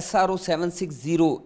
SRO 760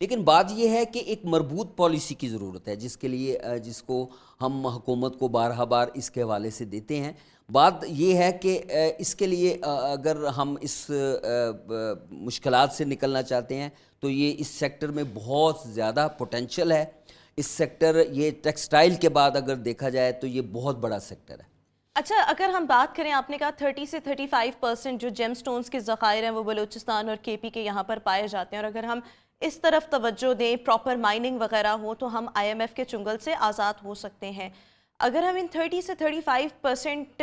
لیکن بات یہ ہے کہ ایک مربوط پالیسی کی ضرورت ہے جس کے لیے جس کو ہم حکومت کو بارہا بار اس کے حوالے سے دیتے ہیں. بات یہ ہے کہ اس کے لیے اگر ہم اس مشکلات سے نکلنا چاہتے ہیں تو یہ اس سیکٹر میں بہت زیادہ پوٹینشیل ہے. اس سیکٹر یہ ٹیکسٹائل کے بعد اگر دیکھا جائے تو یہ بہت بڑا سیکٹر ہے. اچھا، اگر ہم بات کریں، آپ نے کہا 30 سے 35% جو جیم سٹونز کے ذخائر ہیں وہ بلوچستان اور کے پی کے یہاں پر پائے جاتے ہیں، اور اگر ہم اس طرف توجہ دیں، پراپر مائننگ وغیرہ ہو، تو ہم آئی ایم ایف کے چنگل سے آزاد ہو سکتے ہیں. اگر ہم ان 30 سے 35%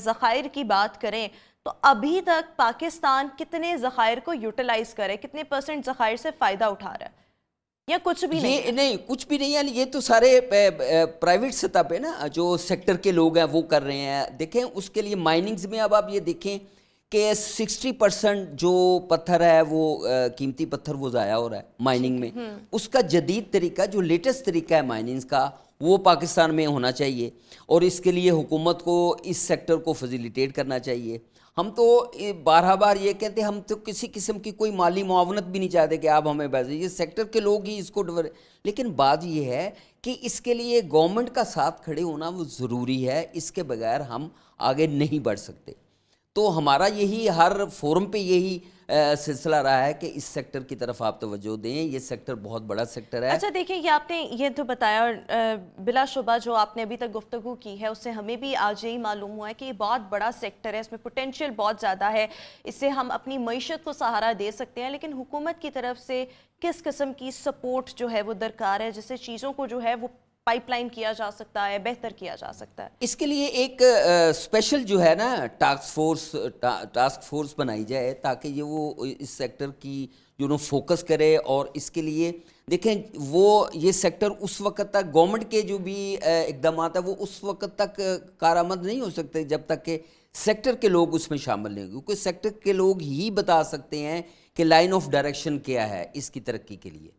ذخائر کی بات کریں تو ابھی تک پاکستان کتنے ذخائر کو یوٹیلائز کرے، کتنے % ذخائر سے فائدہ اٹھا رہا ہے، یا کچھ بھی نہیں؟ یہ نہیں، کچھ بھی نہیں. یعنی یہ تو سارے پرائیویٹ سطح پہ نا جو سیکٹر کے لوگ ہیں وہ کر رہے ہیں. دیکھیں اس کے لیے مائننگز میں اب آپ یہ دیکھیں کہ 60% جو پتھر ہے وہ قیمتی پتھر وہ ضائع ہو رہا ہے مائننگ میں. اس کا جدید طریقہ، جو لیٹسٹ طریقہ ہے مائننگز کا، وہ پاکستان میں ہونا چاہیے، اور اس کے لیے حکومت کو اس سیکٹر کو فیسیلیٹیٹ کرنا چاہیے. ہم تو بارہا بار یہ کہتے ہیں، ہم تو کسی قسم کی کوئی مالی معاونت بھی نہیں چاہتے کہ آپ ہمیں پیسے، یہ سیکٹر کے لوگ ہی اس کو لیکن بات یہ ہے کہ اس کے لیے گورنمنٹ کا ساتھ کھڑے ہونا وہ ضروری ہے. اس کے بغیر ہم آگے نہیں بڑھ سکتے. تو ہمارا یہی ہر فورم پہ یہی سلسلہ رہا ہے کہ اس سیکٹر کی طرف آپ توجہ دیں. یہ سیکٹر بہت بڑا سیکٹر ہے. اچھا دیکھیں، یہ آپ نے یہ تو بتایا، اور بلا شبہ جو آپ نے ابھی تک گفتگو کی ہے اس سے ہمیں بھی آج یہی معلوم ہوا ہے کہ یہ بہت بڑا سیکٹر ہے، اس میں پوٹینشیل بہت زیادہ ہے، اس سے ہم اپنی معیشت کو سہارا دے سکتے ہیں. لیکن حکومت کی طرف سے کس قسم کی سپورٹ جو ہے وہ درکار ہے، جس سے چیزوں کو جو ہے وہ پائپ لائن کیا جا سکتا ہے، بہتر کیا جا سکتا ہے؟ اس کے لیے ایک اسپیشل جو ہے نا ٹاسک فورس بنائی جائے تاکہ یہ وہ اس سیکٹر کی فوکس کرے. اور اس کے لیے دیکھیں وہ یہ سیکٹر اس وقت تک گورنمنٹ کے جو بھی اقدامات ہیں وہ اس وقت تک کارآمد نہیں ہو سکتے جب تک کہ سیکٹر کے لوگ اس میں شامل نہیں ہوں، کیونکہ سیکٹر کے لوگ ہی بتا سکتے ہیں کہ لائن آف ڈائریکشن کیا ہے اس کی ترقی کے لیے.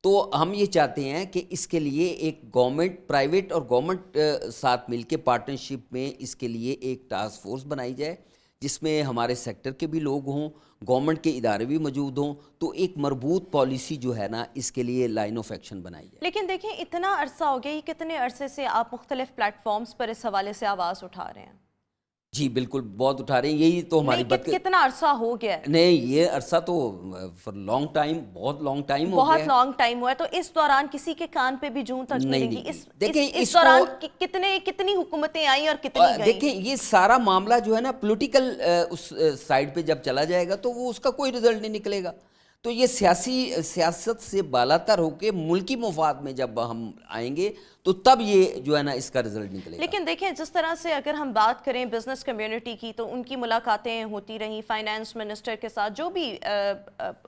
تو ہم یہ چاہتے ہیں کہ اس کے لیے ایک گورنمنٹ، پرائیویٹ اور گورنمنٹ ساتھ مل کے پارٹنرشپ میں اس کے لیے ایک ٹاسک فورس بنائی جائے جس میں ہمارے سیکٹر کے بھی لوگ ہوں، گورنمنٹ کے ادارے بھی موجود ہوں، تو ایک مربوط پالیسی جو ہے نا اس کے لیے لائن آف ایکشن بنائی جائے. لیکن دیکھیں اتنا عرصہ ہو گیا، یہ کتنے عرصے سے آپ مختلف پلیٹ فارمز پر اس حوالے سے آواز اٹھا رہے ہیں؟ جی بالکل، بہت اٹھا رہے ہیں. یہی تو ہماری کتنا عرصہ ہو گیا ہے؟ نہیں، یہ عرصہ تو فار لانگ ٹائم، بہت لانگ ٹائم ہو گیا ہے. بہت لانگ ٹائم ہوا ہے. تو اس دوران کسی کے کان پہ بھی جوں تک نہیں لگی؟ دیکھیں اس دوران کتنی حکومتیں آئیں اور کتنی گئیں؟ دیکھیں یہ سارا معاملہ جو ہے نا پولیٹیکل اس سائڈ پہ جب چلا جائے گا تو وہ اس کا کوئی رزلٹ نہیں نکلے گا. تو یہ سیاست سے بالاتر ہو کے ملکی مفاد میں جب ہم آئیں گے تو تب یہ جو ہے نا اس کا رزلٹ نکلے گا. لیکن دیکھیں جس طرح سے اگر ہم بات کریں بزنس کمیونٹی کی، تو ان کی ملاقاتیں ہوتی رہیں فائنانس منسٹر کے ساتھ، جو بھی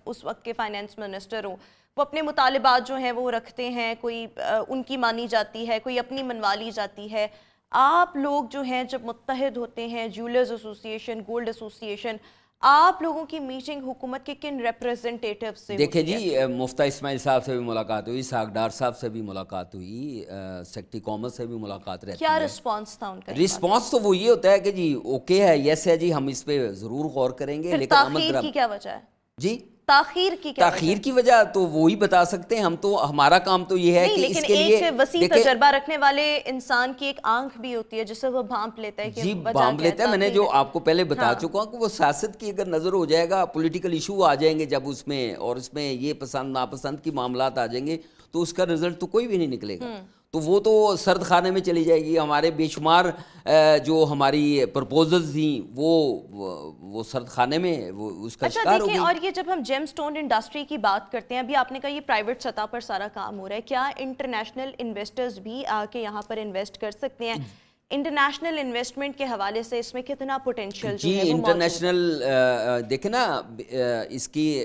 اس وقت کے فائنانس منسٹر ہوں، وہ اپنے مطالبات جو ہیں وہ رکھتے ہیں، کوئی ان کی مانی جاتی ہے، کوئی اپنی منوا لی جاتی ہے. آپ لوگ جو ہیں جب متحد ہوتے ہیں، جیولرز ایسوسی ایشن، گولڈ ایسوسی ایشن، آپ لوگوں کی میٹنگ حکومت کے کن ریپریزنٹیٹیو سے؟ دیکھیں جی، مفتہ اسماعیل صاحب سے بھی ملاقات ہوئی، ساگڈار صاحب سے بھی ملاقات ہوئی، سیکٹری کامرس سے بھی ملاقات رہتی ہے. کیا رسپانس تھا ان کا؟ رسپانس تو وہ یہ ہوتا ہے کہ جی اوکے ہے، یس ہے جی، ہم اس پہ ضرور غور کریں گے. لیکن تاخیر کی کیا وجہ ہے؟ جی تاخیر کی کیا تاخیر کی وجہ تو وہی بتا سکتے ہیں. ہم تو ہمارا کام تو یہ ہے کہ اس کے لیے ایک وسیع تجربہ رکھنے والے انسان کی ایک آنکھ بھی ہوتی ہے جس سے وہ بھانپ لیتا ہے کہ جی بھانپ لیتا ہے. میں نے جو آپ کو پہلے بتا چکا ہوں کہ وہ سیاست کی اگر نظر ہو جائے گا، پولیٹیکل ایشو آ جائیں گے جب اس میں، اور اس میں یہ پسند ناپسند کی معاملات آ جائیں گے تو اس کا رزلٹ تو کوئی بھی نہیں نکلے گا. تو وہ تو سرد خانے میں چلی جائے گی. ہمارے بے شمار جو ہماری پرپوزلز تھیں وہ سرد خانے میں وہ اس کا شکار ہو گئی. اور یہ جب ہم جیم سٹون انڈسٹری کی بات کرتے ہیں، ابھی آپ نے کہا یہ پرائیویٹ سطح پر سارا کام ہو رہا ہے، کیا انٹرنیشنل انویسٹرز بھی آ کے یہاں پر انویسٹ کر سکتے ہیں؟ انٹرنیشنل انویسٹمنٹ کے حوالے سے اس میں کتنا پوٹینشیل جو ہے وہ موجود ہے؟ انٹرنیشنل دیکھیں نا، اس کی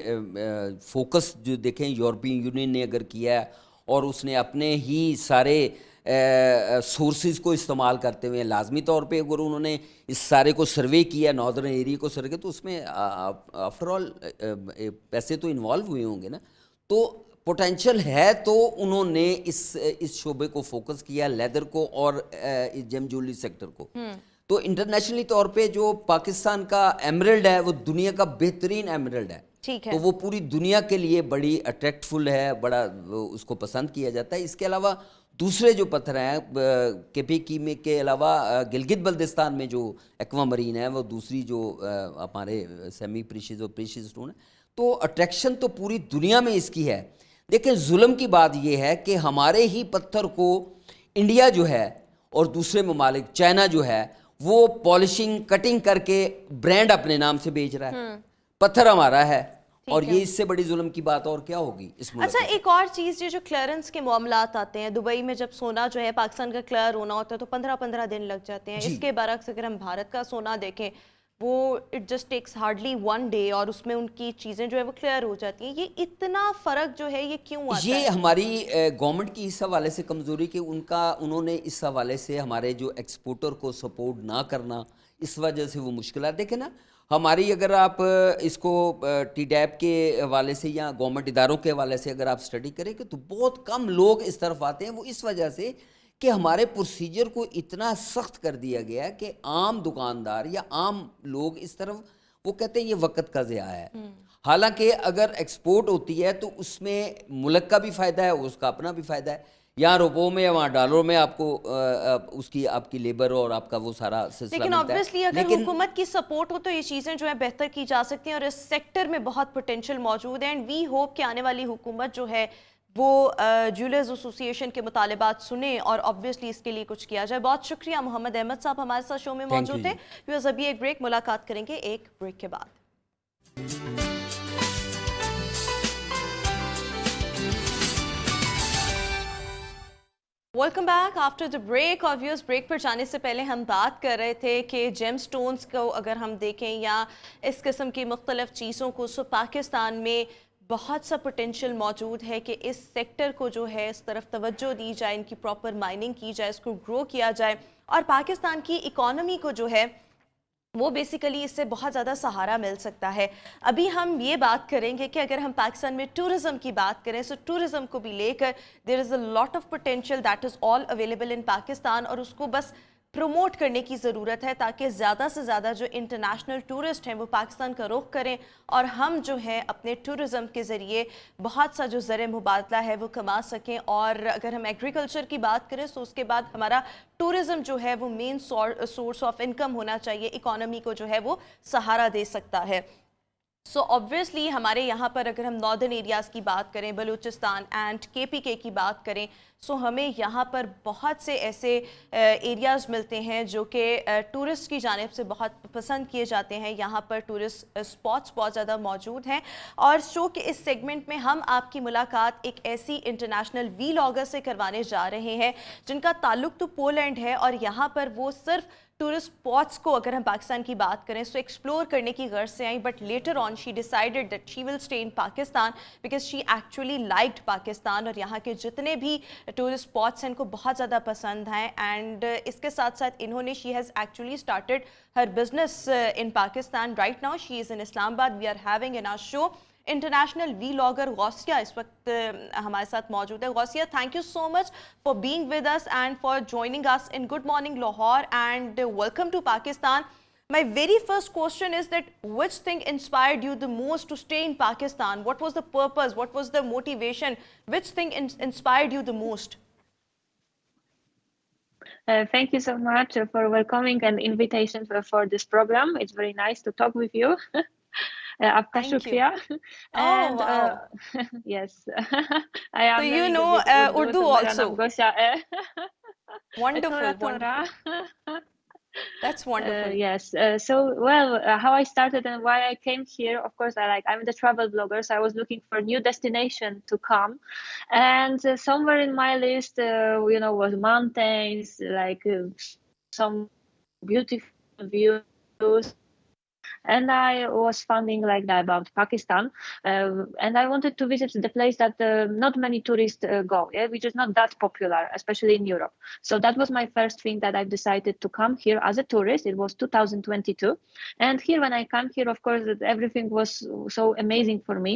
فوکس جو دیکھیں یورپین یونین نے اگر کیا ہے اور اس نے اپنے ہی سارے سورسز کو استعمال کرتے ہوئے، لازمی طور پہ اگر انہوں نے اس سارے کو سروے کیا، ناردرن ایریا کو سروے کیا، تو اس میں آفٹر آل پیسے تو انوالو ہوئے ہوں گے نا. تو پوٹینشیل ہے تو انہوں نے اس شعبے کو فوکس کیا، لیدر کو اور جیم جویلری سیکٹر کو. تو انٹرنیشنلی طور پہ جو پاکستان کا ایمرلڈ ہے وہ دنیا کا بہترین ایمرلڈ ہے. ٹھیک ہے. تو وہ پوری دنیا کے لیے بڑی اٹریکٹفل ہے, بڑا اس کو پسند کیا جاتا ہے. اس کے علاوہ دوسرے جو پتھر ہیں کیپیکی میں کے علاوہ گلگت بلتستان میں جو ایکوا مرین ہے, وہ دوسری جو ہمارے سیمی پریشیز اور پریشیز اسٹون ہے, تو اٹریکشن تو پوری دنیا میں اس کی ہے. دیکھیں ظلم کی بات یہ ہے کہ ہمارے ہی پتھر کو انڈیا جو ہے اور دوسرے ممالک, چائنا جو ہے, وہ پالشنگ کٹنگ کر کے برانڈ اپنے نام سے بیچ رہا ہے. پتھر ہمارا ہے, اور یہ اس سے بڑی ظلم کی بات اور کیا ہوگی اس ملک. اچھا, ایک اور چیز جو کلیئرنس کے معاملات آتے ہیں, دبئی میں جب سونا جو ہے پاکستان کا کلیئر ہونا ہوتا ہے تو 15 دن لگ جاتے ہیں. اس کے برعکس اگر ہم بھارت کا سونا دیکھیں, وہ it just takes hardly 1 day, اور اس میں ان کی چیزیں جو ہے وہ کلیئر ہو جاتی ہیں. یہ اتنا فرق جو ہے یہ کیوں آتا ہے؟ یہ ہماری گورنمنٹ کی اس حوالے سے کمزوری کہ انہوں نے اس حوالے سے ہمارے جو ایکسپورٹر کو سپورٹ نہ کرنا, اس وجہ سے وہ مشکلات. دیکھیں نا, ہماری اگر آپ اس کو ٹی ڈیپ کے حوالے سے یا گورنمنٹ اداروں کے حوالے سے اگر آپ اسٹڈی کریں کہ تو بہت کم لوگ اس طرف آتے ہیں. وہ اس وجہ سے کہ ہمارے پروسیجر کو اتنا سخت کر دیا گیا ہے کہ عام دکاندار یا عام لوگ اس طرف وہ کہتے ہیں یہ وقت کا ضیاع ہے. حالانکہ اگر ایکسپورٹ ہوتی ہے تو اس میں ملک کا بھی فائدہ ہے, اس کا اپنا بھی فائدہ ہے. یہاں روپوں میں یا وہاں ڈالروں میں آپ کو اس کی آپ کی لیبر اور آپ کا وہ سارا سلسلہ لیکن ملتا ہے. obviously اگر حکومت کی سپورٹ ہو تو یہ چیزیں جو ہیں بہتر کی جا سکتی ہیں, اور اس سیکٹر میں بہت پوٹینشیل موجود ہے. اینڈ وی ہوپ کہ آنے والی حکومت جو ہے وہ جیولرز ایسوسی ایشن کے مطالبات سنیں اور obviously اس کے لیے کچھ کیا جائے. بہت شکریہ محمد احمد صاحب, ہمارے ساتھ شو میں موجود تھے. ویورز ابھی ایک بریک, ملاقات کریں گے ایک بریک کے بعد. Welcome back after the break. اور ویورز بریک پر جانے سے پہلے ہم بات کر رہے تھے کہ جیم سٹونز کو اگر ہم دیکھیں یا اس قسم کی مختلف چیزوں کو, سو پاکستان میں بہت سا پوٹینشیل موجود ہے کہ اس سیکٹر کو جو ہے اس طرف توجہ دی جائے, ان کی پراپر مائننگ کی جائے, اس کو گرو کیا جائے, اور پاکستان کی اکانومی کو جو ہے وہ بیسیکلی اس سے بہت زیادہ سہارا مل سکتا ہے. ابھی ہم یہ بات کریں گے کہ اگر ہم پاکستان میں ٹورزم کی بات کریں, سو ٹورزم کو بھی لے کر there is a lot of potential that is all available in Pakistan, اور اس کو بس پروموٹ کرنے کی ضرورت ہے تاکہ زیادہ سے زیادہ جو انٹرنیشنل ٹورسٹ ہیں وہ پاکستان کا رخ کریں, اور ہم جو ہے اپنے ٹورزم کے ذریعے بہت سا جو زر مبادلہ ہے وہ کما سکیں. اور اگر ہم ایگریکلچر کی بات کریں تو اس کے بعد ہمارا ٹورزم جو ہے وہ مین سورس آف انکم ہونا چاہیے, اکانومی کو جو ہے وہ سہارا دے سکتا ہے. سو obviously ہمارے یہاں پر اگر ہم ناردرن ایریاز کی بات کریں, بلوچستان اینڈ KPK کی بات کریں, سو ہمیں یہاں پر بہت سے ایسے ایریاز ملتے ہیں جو کہ ٹورسٹ کی جانب سے بہت پسند کیے جاتے ہیں. یہاں پر ٹورسٹ اسپاٹس بہت زیادہ موجود ہیں, اور شو کے اس سیگمنٹ میں ہم آپ کی ملاقات ایک ایسی انٹرنیشنل ویلاگر سے کروانے جا رہے ہیں جن کا تعلق تو پولینڈ ہے, اور یہاں پر وہ صرف ٹورسٹ اسپاٹس کو اگر ہم پاکستان کی بات کریں سو ایکسپلور کرنے کی غرض سے آئیں, but later on she decided that she will stay in Pakistan because she actually liked Pakistan, اور یہاں کے جتنے بھی ٹورسٹ اسپاٹس ہیں ان کو بہت زیادہ پسند ہیں. اینڈ اس کے ساتھ ساتھ انہوں نے she has actually started her business in Pakistan. Right now she is in Islamabad. We are having in our show international vlogger Ghausia اس وقت ہمارے ساتھ موجود ہے. Ghausia, thank you so much for being with us and for joining us in good morning Lahore and welcome to Pakistan. My very first question is that which thing inspired you the most to stay in Pakistan? What was the purpose? What was the motivation? Which thing inspired you the most? Thank you so much for welcoming and invitation for this program. It's very nice to talk with you. Aapka shukriya. And wow. Yes, I am. So you know Urdu also. Wonderful, wonderful. That's wonderful. Yes. So, well, how I started and why I came here, of course, I'm the travel blogger, so I was looking for a new destination to come. And somewhere in my list, was mountains, some beautiful views. And I was finding like that about Pakistan, and I wanted to visit the place that not many tourists go, which is not that popular, especially in Europe. So that was my first thing that I decided to come here as a tourist. It was 2022, and here when I come here, of course, everything was so amazing for me.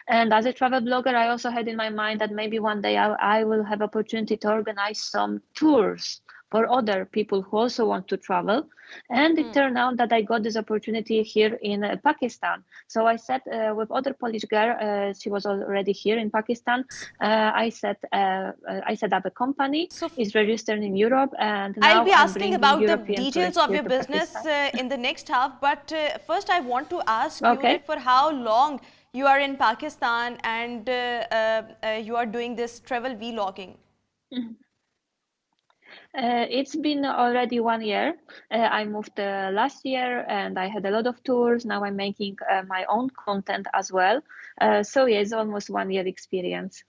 And as a travel blogger, I also had in my mind that maybe one day I will have opportunity to organize some tours for other people who also want to travel. And it turned out that I got this opportunity here in Pakistan. So I sat with other Polish girl. She was already here in Pakistan. I set up a company. So It's registered in Europe, and I'll now be I'm asking bringing about the European details tourists of here your to business Pakistan. in the next half, but first I want to ask you Okay. that for how long you are in Pakistan and you are doing this travel vlogging. It's been already 1 year. I moved last year and I had a lot of tours. Now I'm making my own content as well. So yeah, it's almost 1 year experience.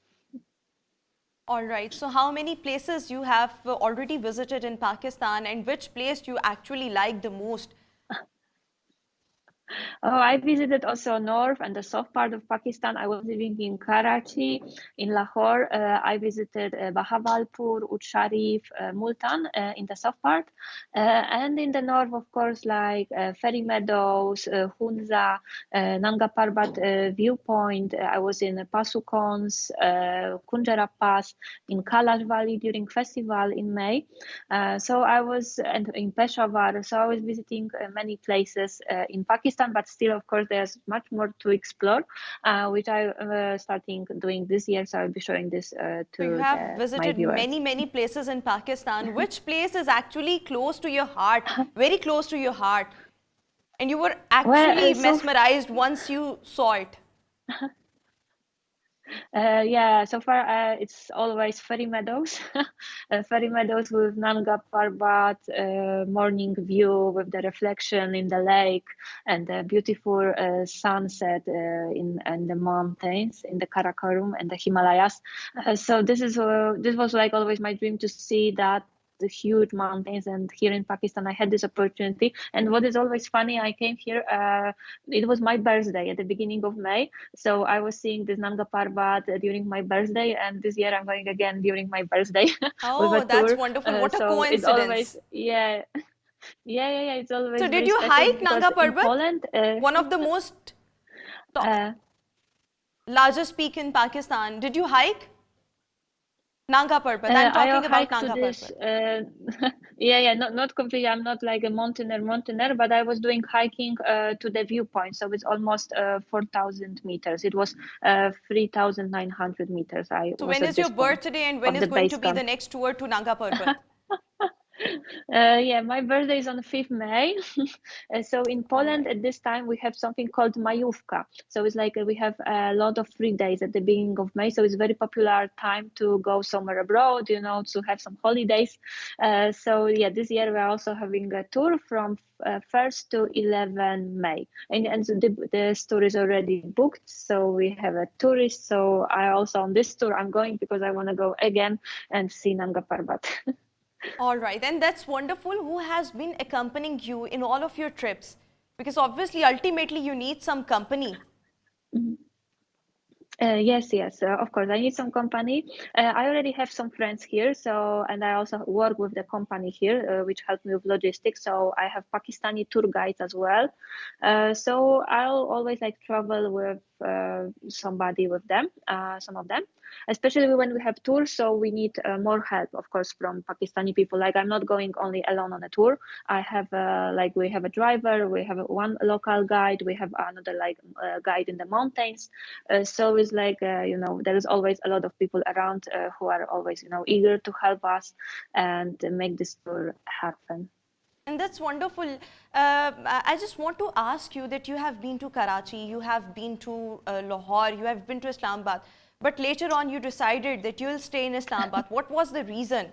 All right. So how many places you have already visited in Pakistan and which place you actually like the most? Oh, I visited also north and the south part of Pakistan. I was living in Karachi, in Lahore. I visited Bahawalpur, Ud Sharif, Multan in the south part. And in the north, of course, like Ferry Meadows, Hunza, Nanga Parbat viewpoint. I was in Pasukons, Kunjara Pass, in Kalash Valley during festival in May. So I was and in Peshawar. So I was visiting many places in Pakistan, but still, of course, there's much more to explore, which I starting doing this year. So I'll be showing this So to you have my visited viewers. many places in Pakistan. Which place is actually close to your heart, very close to your heart? And you were Well, actually mesmerized once you saw it. yeah, so far it's always Ferry Meadows. Ferry Meadows with Nanga Parbat, morning view with the reflection in the lake and the beautiful sunset in the mountains, in the Karakoram and the Himalayas. So this was like always my dream to see that the huge mountains, and here in Pakistan I had this opportunity. And what is always funny, I came here, it was my birthday at the beginning of May, so I was seeing this Nanga Parbat during my birthday, and this year I'm going again during my birthday with a Oh, that's tour. wonderful. What a So it's coincidence. always, yeah, yeah, it's So always did very you special hike because Nanga in Parbat? Poland, One of the most uh, largest peak in Pakistan. Did you hike Nanga Parbat? I'm I talking about hiked to Nanga this, Parbat. yeah, not completely. I'm not like a mountaineer, but I was doing hiking to the viewpoint. So it's almost 4,000 meters. It was 3,900 meters. I So was when at is your this point birthday and when of is the going base to be the camp. next tour to Nanga Parbat? Yeah, my birthday is on the 5th May. So in All Poland right. at this time we have something called Majówka. So it's like we have a lot of free days at the beginning of May. So it's very popular time to go somewhere abroad, to have some holidays. So yeah, this year we're also having a tour from 1st to 11 May. And so this tour is already booked. So we have a tourist. So I also on this tour I'm going because I want to go again and see Nanga Parbat. All right, and that's wonderful. Who has been accompanying you in all of your trips? Because obviously, ultimately, you need some company. Yes, of course. I need some company. I already have some friends here, and I also work with the company here, which help me with logistics. So I have Pakistani tour guides as well. So I'll always like travel with somebody with them, some of them, especially when we have tours. So we need more help, of course, from Pakistani people. Like I'm not going only alone on a tour. I have we have a driver, we have one local guide, we have another guide in the mountains. So it's like there is always a lot of people around who are always eager to help us and make this tour happen. And that's wonderful. I just want to ask you that you have been to Karachi, you have been to Lahore, you have been to Islamabad, but later on you decided that you'll stay in Islamabad. What was the reason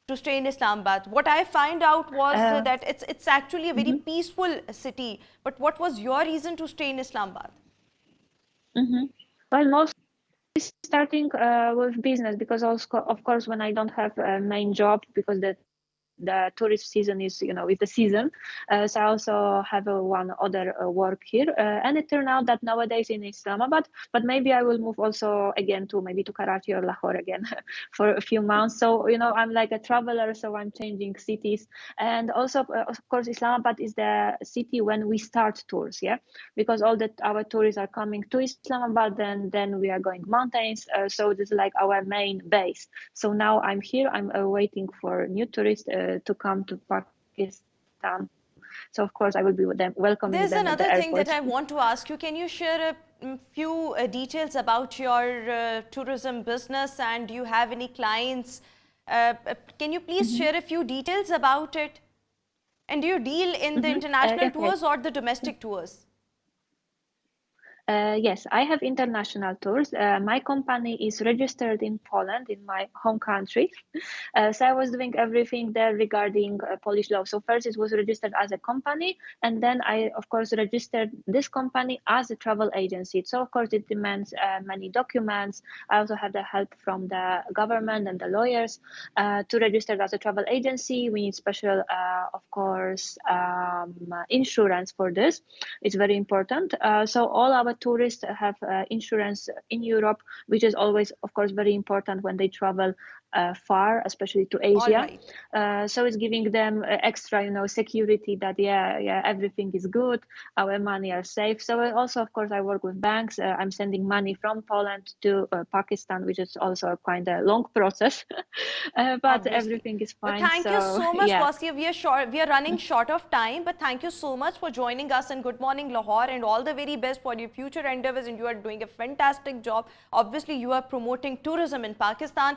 to stay in Islamabad? What I find out was that it's actually a very peaceful city. But what was your reason to stay in Islamabad? Well, mostly starting with business, because also, of course, when I don't have a main job, because the tourist season is the season, so I also have one other work here, and it turned out that nowadays in Islamabad, but maybe I will move also again to maybe to Karachi or Lahore again for a few months. So I'm like a traveler, so I'm changing cities. And also of course Islamabad is the city when we start tours, yeah, because all that our tourists are coming to Islamabad, and then we are going mountains, so this is like our main base. So now I'm here, I'm waiting for new tourists to come to Pakistan. So of course I will be with them, welcoming There's them at the another thing that airport. I want to ask you. Can you share a few details about your tourism business, and do you have any clients? Can you please share a few details about it? And do you deal in the international Okay. tours or the domestic tours? Yes, I have international tours. My company is registered in Poland, in my home country. So I was doing everything there regarding Polish law. So first it was registered as a company, and then I, of course, registered this company as a travel agency. So of course it demands many documents. I also had the help from the government and the lawyers to register as a travel agency. We need special, of course, insurance for this. It's very important. So all our tourists have insurance in Europe, which is always, of course, very important when they travel far, especially to Asia. right. So it's giving them extra, security that everything is good, our money are safe. So also, of course, I work with banks. I'm sending money from Poland to Pakistan, which is also a kind of long process, but Obviously. everything is But fine. thank you so much, yeah. Gausia. We are running short of time, but thank you so much for joining us in Good Morning Lahore, and all the very best for your future endeavors, and you are doing a fantastic job. Obviously, you are promoting tourism in Pakistan.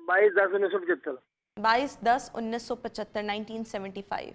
22/10/1975। 22/10/1975, 1975।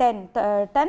10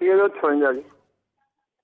6256।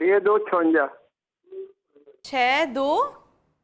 6256। 62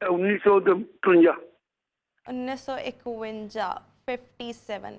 1953। 1951, 57।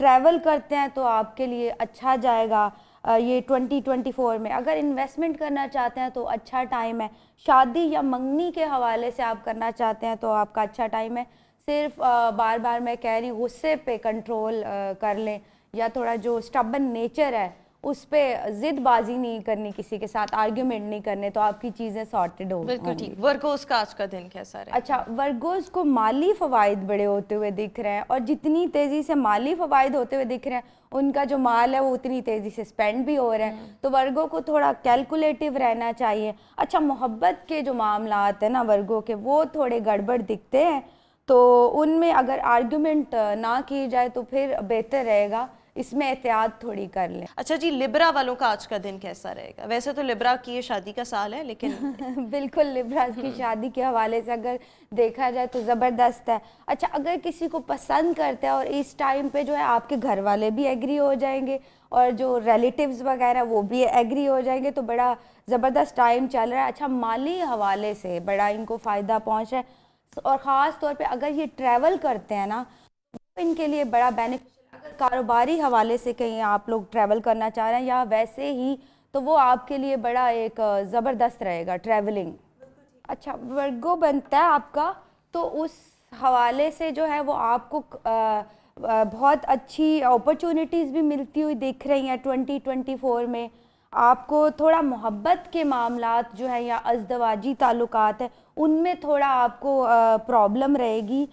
Travel کرتے ہیں تو آپ کے لیے اچھا جائے گا یہ 2024 میں. اگر انویسٹمنٹ کرنا چاہتے ہیں تو اچھا ٹائم ہے. شادی یا منگنی کے حوالے سے آپ کرنا چاہتے ہیں تو آپ کا اچھا ٹائم ہے. صرف بار بار میں کہہ رہی ہوں غصے پہ کنٹرول کر لیں, یا تھوڑا جو اسٹبن نیچر ہے اس پہ ضد بازی نہیں کرنی, کسی کے ساتھ آرگیومنٹ نہیں کرنے, تو آپ کی چیزیں سارٹڈ ہو. بالکل ٹھیک. ورگوز کا آج کا دن کیسا رہے؟ اچھا, ورگوز کو مالی فوائد بڑے ہوتے ہوئے دکھ رہے ہیں, اور جتنی تیزی سے مالی فوائد ہوتے ہوئے دکھ رہے ہیں ان کا جو مال ہے وہ اتنی تیزی سے سپینڈ بھی ہو رہا ہے. تو ورگو کو تھوڑا کیلکولیٹو رہنا چاہیے. اچھا, محبت کے جو معاملات ہیں نا ورگو کے, وہ تھوڑے گڑبڑ دکھتے ہیں, تو ان میں اگر آرگیومنٹ نہ کی جائے تو پھر بہتر رہے گا, اس میں احتیاط تھوڑی کر لیں. اچھا جی, لبرا والوں کا آج کا دن کیسا رہے گا؟ ویسے تو لبرا کی یہ شادی کا سال ہے, لیکن بالکل لبرا کی شادی کے حوالے سے اگر دیکھا جائے تو زبردست ہے. اچھا, اگر کسی کو پسند کرتا ہے اور اس ٹائم پہ جو ہے آپ کے گھر والے بھی ایگری ہو جائیں گے اور جو ریلیٹیوز وغیرہ وہ بھی ایگری ہو جائیں گے, تو بڑا زبردست ٹائم چل رہا ہے. اچھا, مالی حوالے سے بڑا ان کو فائدہ پہنچ رہا ہے, اور خاص طور پہ اگر یہ ٹریول کرتے ہیں نا تو ان کے لیے بڑا بینیفٹ. اگر کاروباری حوالے سے کہیں آپ لوگ ٹریول کرنا چاہ رہے ہیں یا ویسے ہی, تو وہ آپ کے لیے بڑا ایک زبردست رہے گا ٹریولنگ. اچھا, ورگو بنتا ہے آپ کا, تو اس حوالے سے جو ہے وہ آپ کو بہت اچھی اپرچونیٹیز بھی ملتی ہوئی دکھ رہی ہیں 2024 میں. آپ کو تھوڑا محبت کے معاملات جو ہیں یا ازدواجی تعلقات ہیں ان میں تھوڑا آپ کو پرابلم رہے گی.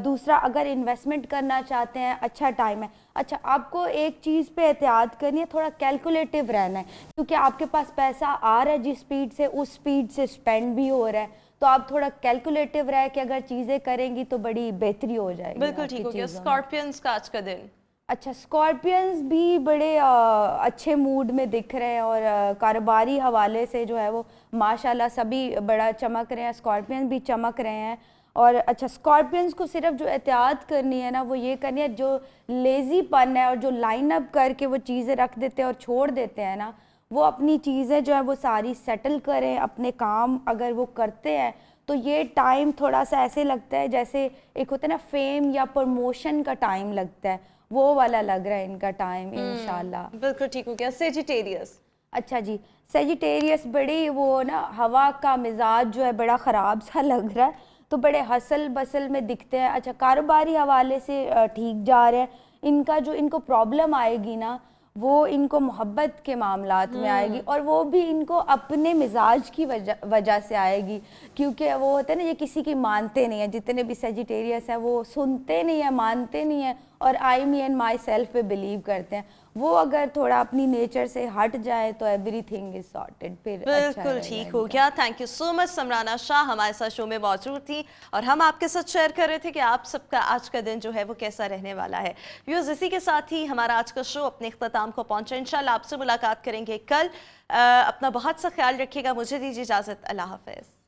دوسرا, اگر انویسٹمنٹ کرنا چاہتے ہیں اچھا ٹائم ہے. اچھا, آپ کو ایک چیز پہ احتیاط کرنی ہے, تھوڑا کیلکولیٹو رہنا ہے, کیونکہ آپ کے پاس پیسہ آ رہا ہے جس سپیڈ سے, اس سپیڈ سے سپینڈ بھی ہو رہا ہے, تو آپ تھوڑا کیلکولیٹو رہے کہ اگر چیزیں کریں گی تو بڑی بہتری ہو جائے گی. بالکل ٹھیک ہو گیا. اسکارپینز کا آج کا دن؟ اچھا, اسکارپینز بھی بڑے اچھے موڈ میں دکھ رہے ہیں, اور کاروباری حوالے سے جو ہے وہ ماشاءاللہ سبھی بڑا چمک رہے ہیں, اسکارپین بھی چمک رہے ہیں. اور اچھا, اسکارپینز کو صرف جو احتیاط کرنی ہے نا وہ یہ کرنی ہے, جو لیزی پن ہے اور جو لائن اپ کر کے وہ چیزیں رکھ دیتے ہیں اور چھوڑ دیتے ہیں نا, وہ اپنی چیزیں جو ہے وہ ساری سیٹل کریں. اپنے کام اگر وہ کرتے ہیں تو یہ ٹائم تھوڑا سا ایسے لگتا ہے جیسے ایک ہوتا ہے نا فیم یا پروموشن کا ٹائم لگتا ہے, وہ والا لگ رہا ہے ان کا ٹائم انشاءاللہ. بالکل ٹھیک ہو گیا. سیجیٹیریس؟ اچھا جی, سیجیٹیریس بڑی وہ نا ہوا کا مزاج جو ہے بڑا خراب سا لگ رہا ہے, تو بڑے ہسل بسل میں دکھتے ہیں. اچھا, کاروباری حوالے سے ٹھیک جا رہے ہیں. ان کا جو ان کو پرابلم آئے گی نا وہ ان کو محبت کے معاملات میں آئے گی, اور وہ بھی ان کو اپنے مزاج کی وجہ سے آئے گی, کیونکہ وہ ہوتے ہیں نا یہ کسی کی مانتے نہیں ہیں. جتنے بھی سیجیٹیریس ہیں وہ سنتے نہیں ہیں, مانتے نہیں ہیں, اور آئی می اینڈ مائی سیلف پہ بلیو کرتے ہیں. وہ اگر تھوڑا اپنی نیچر سے ہٹ جائے تو ایوری تھنگ از سارٹڈ. پھر بالکل ٹھیک ہو گیا. تھینک یو سو مچ. سمرانہ شاہ ہمارے ساتھ شو میں موجود تھی, اور ہم آپ کے ساتھ شیئر کر رہے تھے کہ آپ سب کا آج کا دن جو ہے وہ کیسا رہنے والا ہے. ویورز, اسی کے ساتھ ہی ہمارا آج کا شو اپنے اختتام کو پہنچا. انشاءاللہ آپ سے ملاقات کریں گے کل. اپنا بہت سا خیال رکھیے گا. مجھے دیجیے اجازت. اللہ حافظ.